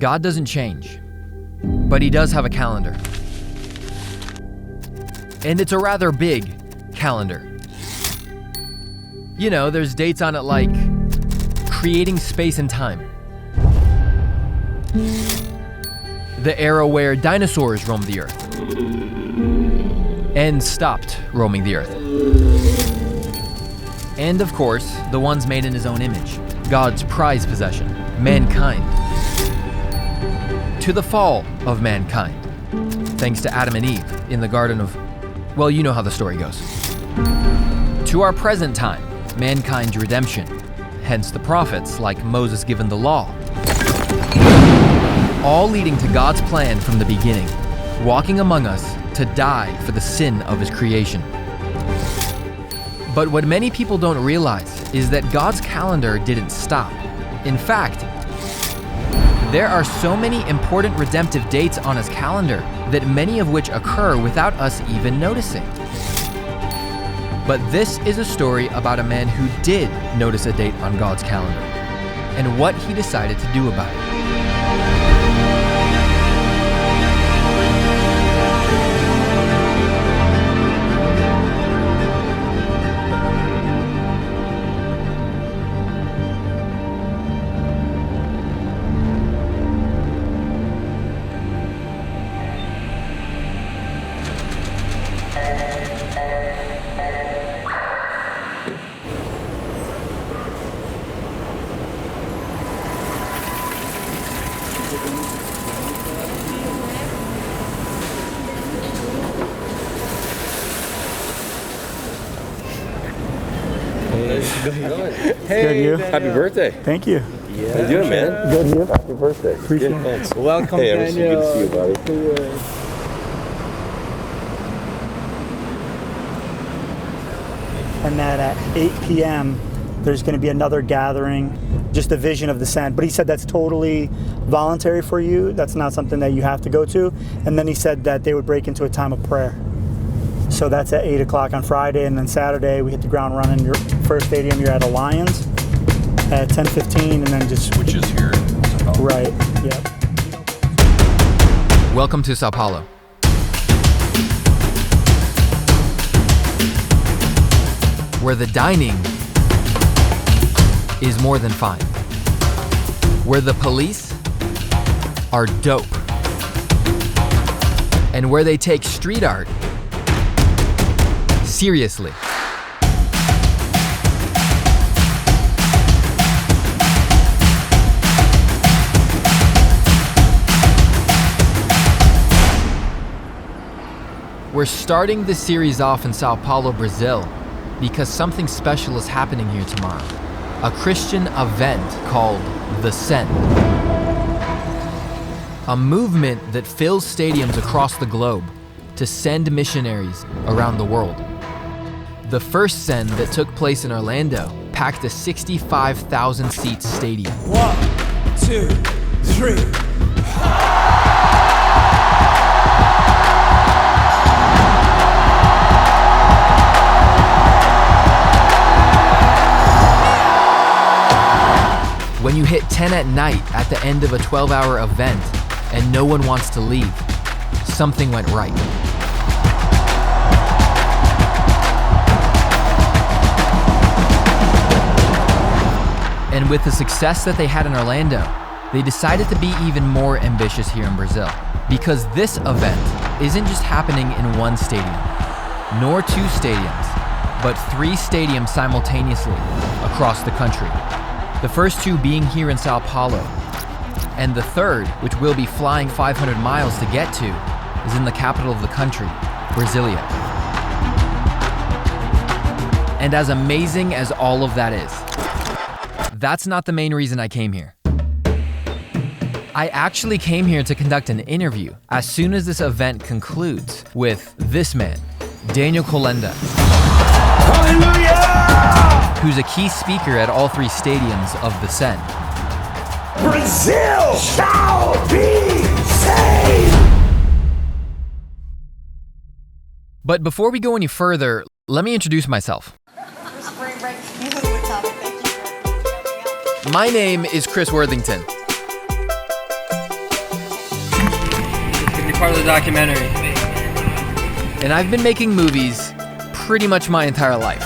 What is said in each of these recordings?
God doesn't change, but he does have a calendar. And it's a rather big calendar. You know, there's dates on it like creating space and time, the era where dinosaurs roamed the earth and stopped roaming the earth, and of course, the ones made in his own image, God's prized possession, mankind, to the fall of mankind, thanks to Adam and Eve in the Garden of, well, you know how the story goes, to our present time, mankind's redemption, hence the prophets like Moses given the law, all leading to God's plan from the beginning, walking among us to die for the sin of his creation. But what many people don't realize is that God's calendar didn't stop. In fact, there are so many important redemptive dates on his calendar that many of which occur without us even noticing. But this is a story about a man who did notice a date on God's calendar and what he decided to do about it. Hey, Good, you? Happy birthday. Thank you. Yeah. How you doing, man? Good, you? Happy birthday. Appreciate it. Thanks. Welcome, hey, Daniel. Good to see you, buddy. And that at 8 p.m., there's going to be another gathering, just a vision of the sand. But he said that's totally voluntary for you. That's not something that you have to go to. And then he said that they would break into a time of prayer. So that's at 8 o'clock on Friday. And then Saturday, we hit the ground running. Your first stadium, you're at Alliance at 10:15, and then just... Which is here in Sao Paulo. Right, yep. Welcome to Sao Paulo. Where the dining is more than fine. Where the police are dope. And where they take street art seriously. We're starting this series off in Sao Paulo, Brazil, because something special is happening here tomorrow. A Christian event called The Send. A movement that fills stadiums across the globe to send missionaries around the world. The first send that took place in Orlando packed a 65,000-seat stadium. 1, 2, 3. When you hit 10 at night at the end of a 12-hour event and no one wants to leave, something went right. And with the success that they had in Orlando, they decided to be even more ambitious here in Brazil, because this event isn't just happening in one stadium, nor two stadiums, but 3 stadiums simultaneously across the country. The first 2 being here in Sao Paulo, and the third, which we'll be flying 500 miles to get to, is in the capital of the country, Brasilia. And as amazing as all of that is, that's not the main reason I came here. I actually came here to conduct an interview as soon as this event concludes with this man, Daniel Kolenda. Hallelujah! Who's a key speaker at all 3 stadiums of the Send. Brazil shall be saved! But before we go any further, let me introduce myself. Spring break. You have a good topic. Thank you for having me out. My name is Chris Worthington. part of the documentary. And I've been making movies pretty much my entire life.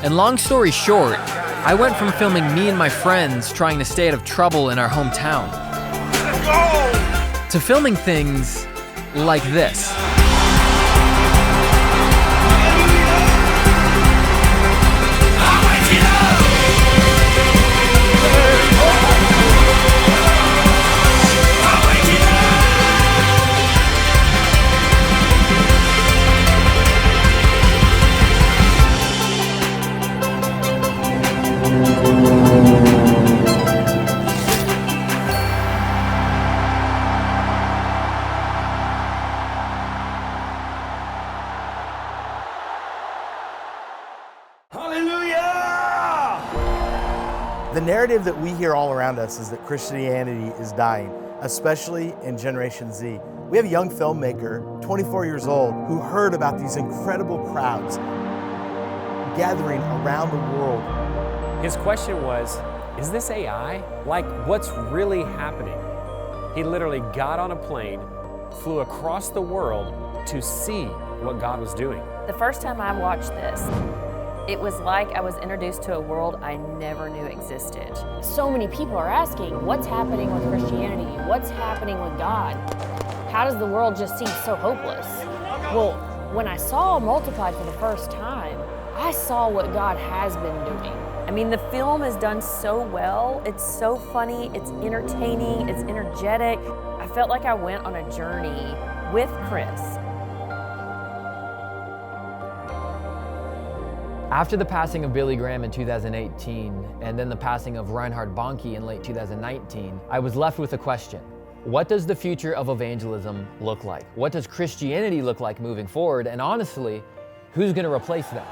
And long story short, I went from filming me and my friends trying to stay out of trouble in our hometown to filming things like this. The narrative that we hear all around us is that Christianity is dying, especially in Generation Z. We have a young filmmaker, 24 years old, who heard about these incredible crowds gathering around the world. His question was, is this AI? Like, what's really happening? He literally got on a plane, flew across the world to see what God was doing. The first time I watched this, it was like I was introduced to a world I never knew existed. So many people are asking, what's happening with Christianity? What's happening with God? How does the world just seem so hopeless? Well, when I saw Multiplied for the first time, I saw what God has been doing. I mean, the film is done so well. It's so funny, it's entertaining, it's energetic. I felt like I went on a journey with Chris. After the passing of Billy Graham in 2018, and then the passing of Reinhard Bonnke in late 2019, I was left with a question. What does the future of evangelism look like? What does Christianity look like moving forward? And honestly, who's going to replace them?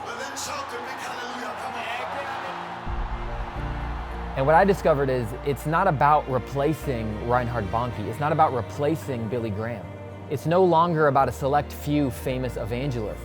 And what I discovered is it's not about replacing Reinhard Bonnke. It's not about replacing Billy Graham. It's no longer about a select few famous evangelists,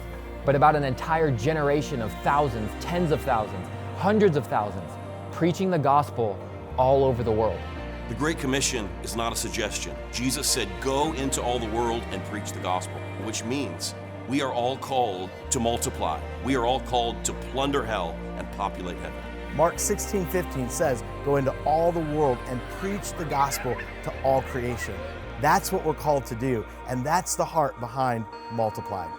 but about an entire generation of thousands, tens of thousands, hundreds of thousands, preaching the gospel all over the world. The Great Commission is not a suggestion. Jesus said, go into all the world and preach the gospel, which means we are all called to multiply. We are all called to plunder hell and populate heaven. Mark 16:15 says, go into all the world and preach the gospel to all creation. That's what we're called to do, and that's the heart behind Multiplied.